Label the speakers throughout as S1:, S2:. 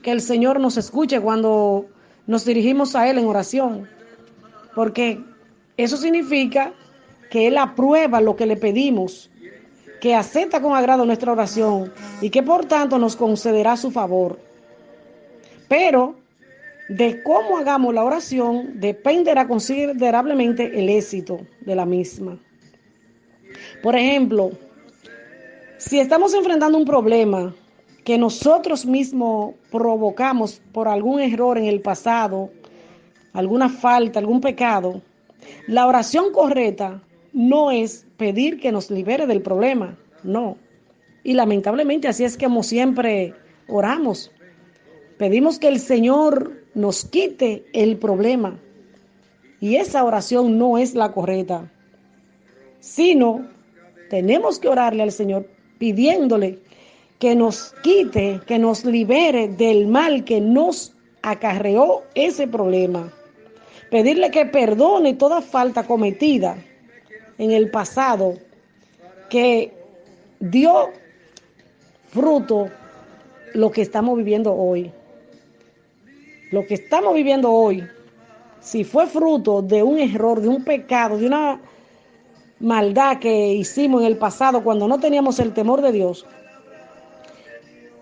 S1: Que el Señor nos escuche cuando nos dirigimos a Él en oración, porque eso significa que Él aprueba lo que le pedimos, que acepta con agrado nuestra oración y que por tanto nos concederá su favor. Pero de cómo hagamos la oración dependerá considerablemente el éxito de la misma. Por ejemplo, si estamos enfrentando un problema que nosotros mismos provocamos por algún error en el pasado, alguna falta, algún pecado, la oración correcta no es pedir que nos libere del problema, no. Y lamentablemente así es como siempre oramos. Pedimos que el Señor nos quite el problema. Y esa oración no es la correcta, sino tenemos que orarle al Señor pidiéndole que nos quite, que nos libere del mal que nos acarreó ese problema. Pedirle que perdone toda falta cometida en el pasado que dio fruto lo que estamos viviendo hoy. Lo que estamos viviendo hoy, si fue fruto de un error, de un pecado, de una maldad que hicimos en el pasado cuando no teníamos el temor de Dios,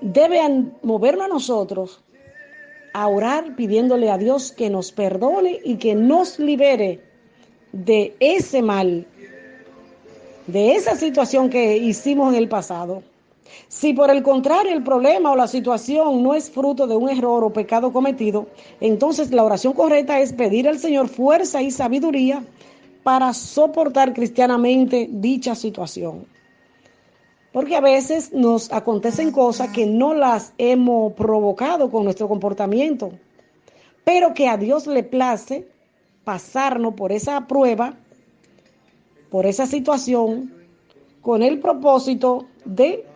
S1: debe movernos a nosotros a orar pidiéndole a Dios que nos perdone y que nos libere de ese mal, de esa situación que hicimos en el pasado. Si por el contrario el problema o la situación no es fruto de un error o pecado cometido, entonces la oración correcta es pedir al Señor fuerza y sabiduría para soportar cristianamente dicha situación. Porque a veces nos acontecen cosas que no las hemos provocado con nuestro comportamiento, pero que a Dios le place pasarnos por esa prueba, por esa situación, con el propósito de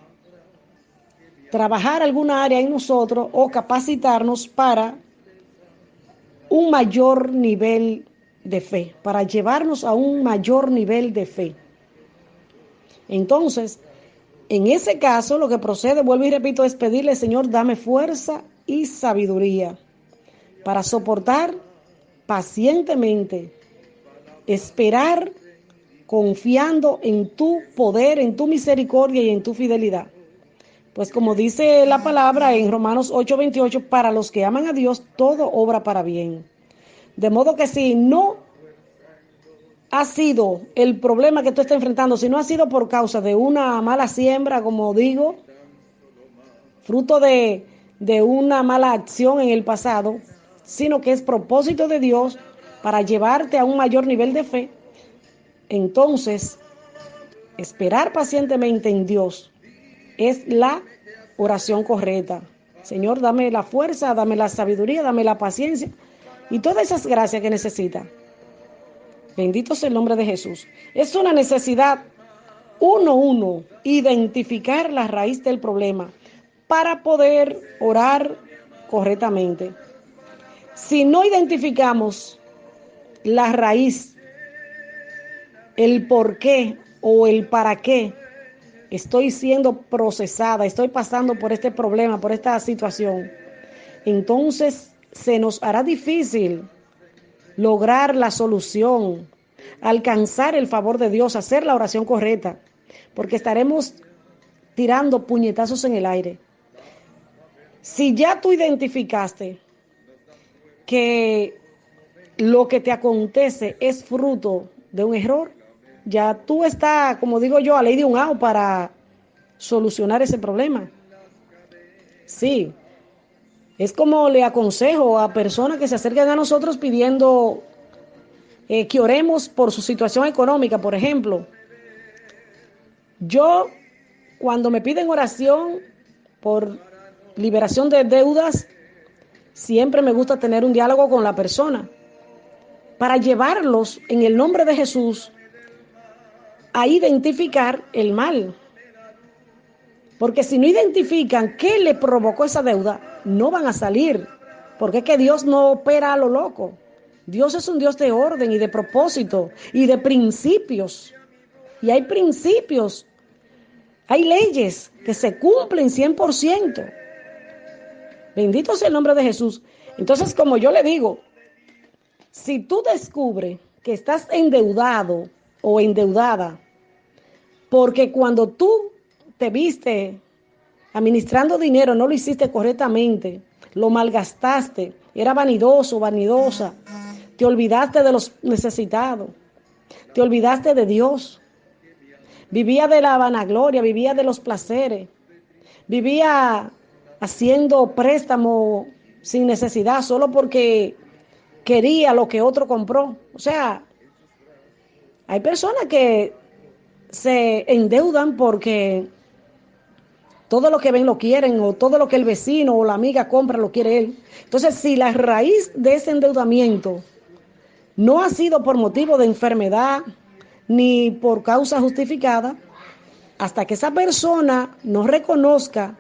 S1: trabajar alguna área en nosotros o capacitarnos para un mayor nivel de fe, para llevarnos a un mayor nivel de fe. Entonces, en ese caso, lo que procede, vuelvo y repito, es pedirle, Señor, dame fuerza y sabiduría para soportar pacientemente, esperar confiando en tu poder, en tu misericordia y en tu fidelidad. Pues como dice la palabra en Romanos 8:28, para los que aman a Dios, todo obra para bien. De modo que si no ha sido el problema que tú estás enfrentando, si no ha sido por causa de una mala siembra, como digo, fruto de una mala acción en el pasado, sino que es propósito de Dios para llevarte a un mayor nivel de fe, entonces esperar pacientemente en Dios es la oración correcta. Señor, dame la fuerza, dame la sabiduría, dame la paciencia y todas esas gracias que necesita. Bendito sea el nombre de Jesús. Es una necesidad uno, identificar la raíz del problema para poder orar correctamente. Si no identificamos la raíz, el por qué o el para qué estoy siendo procesada, estoy pasando por este problema, por esta situación, entonces se nos hará difícil lograr la solución, alcanzar el favor de Dios, hacer la oración correcta, porque estaremos tirando puñetazos en el aire. Si ya tú identificaste que lo que te acontece es fruto de un error, ya tú estás, como digo yo, a ley de un ao para solucionar ese problema. Sí, es como le aconsejo a personas que se acercan a nosotros pidiendo que oremos por su situación económica, por ejemplo. Yo, cuando me piden oración por liberación de deudas, siempre me gusta tener un diálogo con la persona para llevarlos en el nombre de Jesús a identificar el mal. Porque si no identifican qué le provocó esa deuda, no van a salir. Porque es que Dios no opera a lo loco. Dios es un Dios de orden y de propósito y de principios. Y hay principios, hay leyes que se cumplen 100%. Bendito sea el nombre de Jesús. Entonces, como yo le digo, si tú descubres que estás endeudado o endeudada, porque cuando tú te viste administrando dinero, no lo hiciste correctamente, lo malgastaste, era vanidoso, vanidosa, te olvidaste de los necesitados, te olvidaste de Dios, vivía de la vanagloria, vivía de los placeres, vivía haciendo préstamo sin necesidad, solo porque quería lo que otro compró. O sea, hay personas que se endeudan porque todo lo que ven lo quieren, o todo lo que el vecino o la amiga compra lo quiere él. Entonces, si la raíz de ese endeudamiento no ha sido por motivo de enfermedad ni por causa justificada, hasta que esa persona no reconozca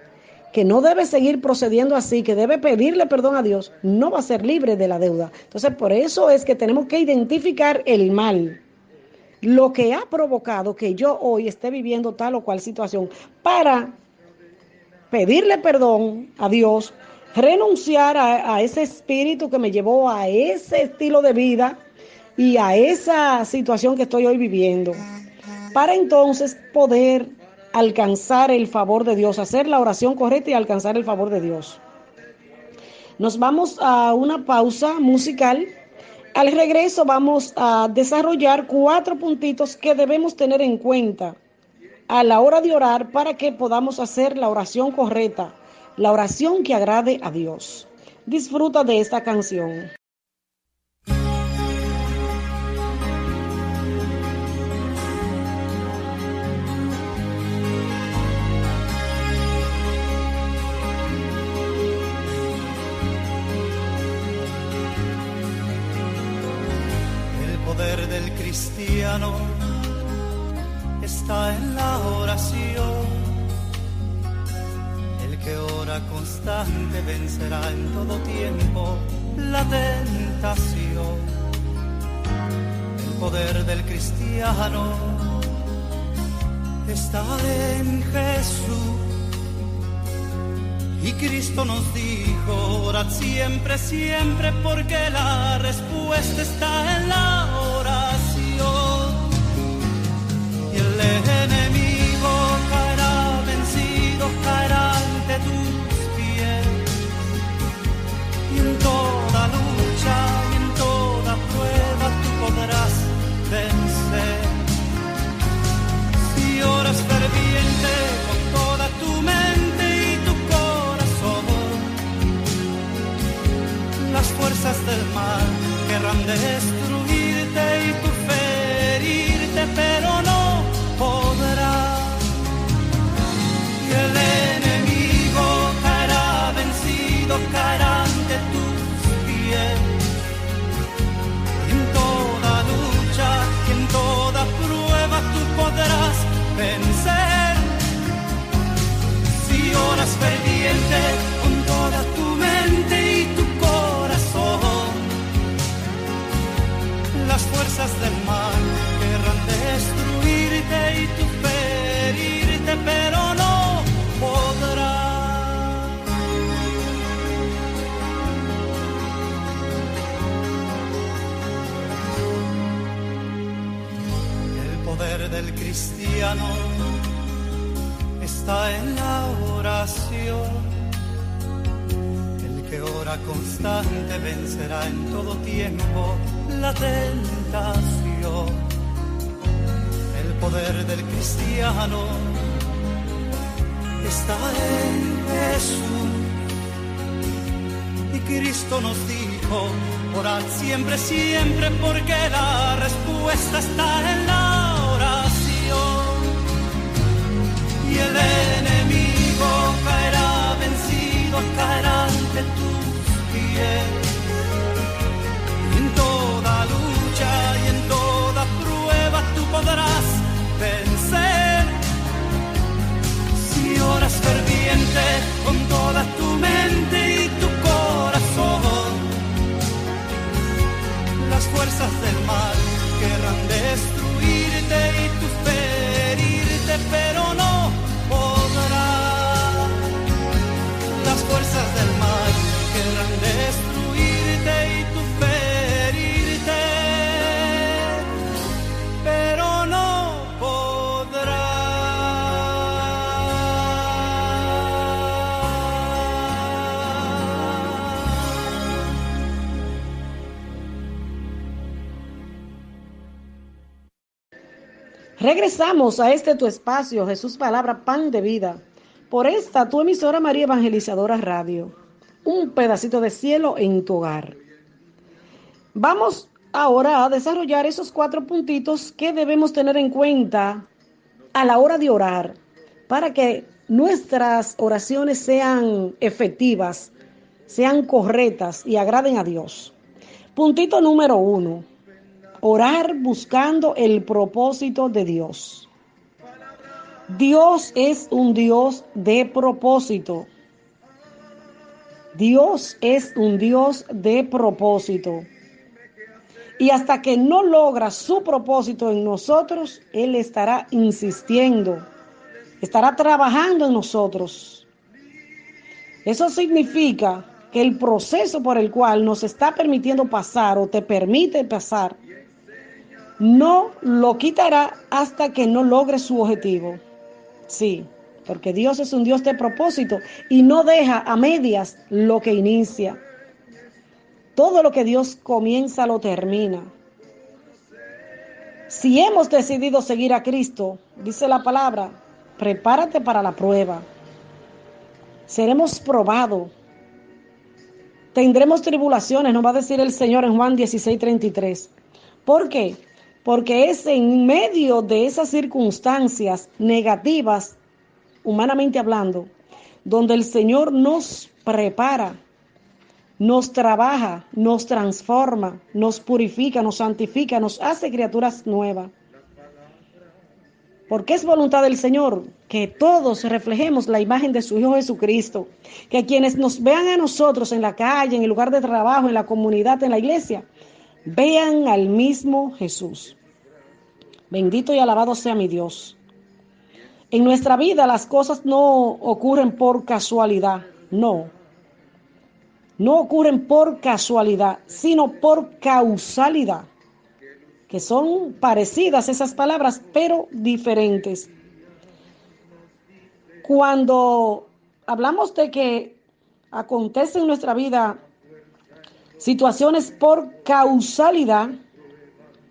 S1: que no debe seguir procediendo así, que debe pedirle perdón a Dios, no va a ser libre de la deuda. Entonces, por eso es que tenemos que identificar el mal, lo que ha provocado que yo hoy esté viviendo tal o cual situación, para pedirle perdón a Dios, renunciar a ese espíritu que me llevó a ese estilo de vida y a esa situación que estoy hoy viviendo, para entonces poder alcanzar el favor de Dios, hacer la oración correcta y alcanzar el favor de Dios. Nos vamos a una pausa musical. Al regreso vamos a desarrollar 4 puntitos que debemos tener en cuenta a la hora de orar para que podamos hacer la oración correcta, la oración que agrade a Dios. Disfruta de esta canción.
S2: El poder del cristiano está en la oración. El que ora constante vencerá en todo tiempo la tentación. El poder del cristiano está en Jesús. Y Cristo nos dijo, orad siempre, siempre, porque la respuesta está en la oración. Y el enemigo caerá vencido, caerá ante tus pies. Y en toda lucha y en toda prueba tú podrás vencer. Si oras ferviente con toda tu mente y tu corazón, las fuerzas del mal querrán destruirte y tú ferirte, pero no podrá. Y el enemigo caerá vencido, caerá ante tus pies. Y en toda lucha y en toda prueba tú podrás vencer. Si oras ferviente con toda tu mente y tu corazón, las fuerzas del mal querrán destruirte y tú ferirte, pero no podrás. El poder del cristiano está en la oración. El que ora constante vencerá en todo tiempo la tentación. El poder del cristiano está en Jesús. Y Cristo nos dijo, orad siempre, siempre, porque la respuesta está en la oración. Y el enemigo caerá vencido, caerá ante tus pies. En toda lucha y en toda prueba tú podrás vencer. Si oras ferviente con toda tu mente y tu corazón, las fuerzas del mal querrán destruirte y tú ferirte, pero no podrás. Las fuerzas del mal
S1: Regresamos a este tu espacio, Jesús Palabra, Pan de Vida, por esta tu emisora María Evangelizadora Radio, un pedacito de cielo en tu hogar. Vamos ahora a desarrollar esos 4 puntitos que debemos tener en cuenta a la hora de orar, para que nuestras oraciones sean efectivas, sean correctas y agraden a Dios. Puntito número 1. Orar buscando el propósito de Dios. Dios es un Dios de propósito. Dios es un Dios de propósito. Y hasta que no logra su propósito en nosotros, Él estará insistiendo, estará trabajando en nosotros. Eso significa que el proceso por el cual nos está permitiendo pasar o te permite pasar, no lo quitará hasta que no logre su objetivo. Sí, porque Dios es un Dios de propósito y no deja a medias lo que inicia. Todo lo que Dios comienza lo termina. Si hemos decidido seguir a Cristo, dice la palabra, prepárate para la prueba. Seremos probados. Tendremos tribulaciones, nos va a decir el Señor en Juan 16:33. ¿Por qué? Porque es en medio de esas circunstancias negativas, humanamente hablando, donde el Señor nos prepara, nos trabaja, nos transforma, nos purifica, nos santifica, nos hace criaturas nuevas. Porque es voluntad del Señor que todos reflejemos la imagen de su Hijo Jesucristo, que quienes nos vean a nosotros en la calle, en el lugar de trabajo, en la comunidad, en la iglesia, vean al mismo Jesús. Bendito y alabado sea mi Dios. En nuestra vida las cosas no ocurren por casualidad, no. No ocurren por casualidad, sino por causalidad, que son parecidas esas palabras, pero diferentes. Cuando hablamos de que acontece en nuestra vida situaciones por causalidad,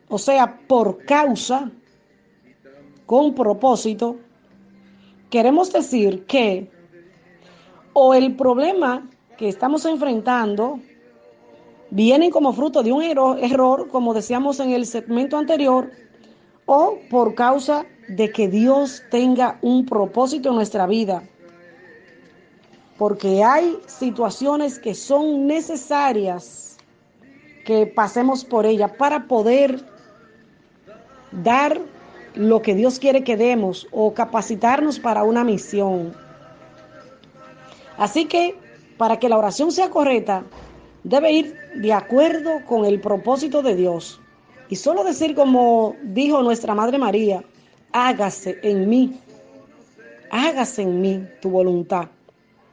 S1: o sea, por causa, con propósito, queremos decir que o el problema que estamos enfrentando vienen como fruto de un error, como decíamos en el segmento anterior, o por causa de que Dios tenga un propósito en nuestra vida. Porque hay situaciones que son necesarias que pasemos por ellas para poder dar lo que Dios quiere que demos o capacitarnos para una misión. Así que para que la oración sea correcta, debe ir de acuerdo con el propósito de Dios. Y solo decir como dijo nuestra Madre María, hágase en mí tu voluntad.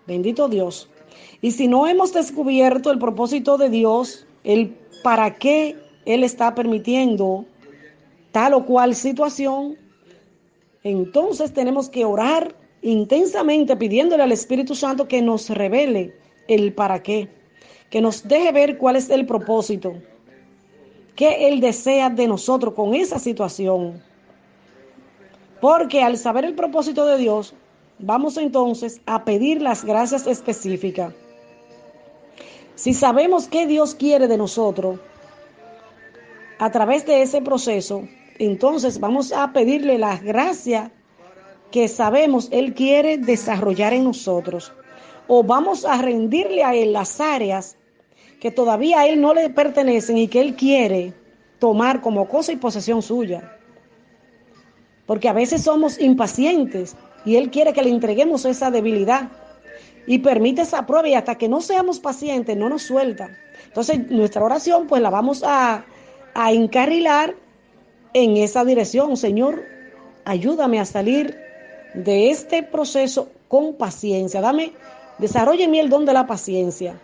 S1: Bendito Dios. Y si no hemos descubierto el propósito de Dios, el para qué Él está permitiendo tal o cual situación, entonces tenemos que orar intensamente pidiéndole al Espíritu Santo que nos revele el para qué, que nos deje ver cuál es el propósito, que Él desea de nosotros con esa situación. Porque al saber el propósito de Dios, vamos entonces a pedir las gracias específicas. Si sabemos qué Dios quiere de nosotros, a través de ese proceso, entonces vamos a pedirle las gracias que sabemos Él quiere desarrollar en nosotros. O vamos a rendirle a Él las áreas que todavía a Él no le pertenecen y que Él quiere tomar como cosa y posesión suya. Porque a veces somos impacientes y Él quiere que le entreguemos esa debilidad y permite esa prueba, y hasta que no seamos pacientes no nos suelta. Entonces nuestra oración pues la vamos a encarrilar en esa dirección. Señor, ayúdame a salir de este proceso con paciencia. Desarrolla en mí el don de la paciencia.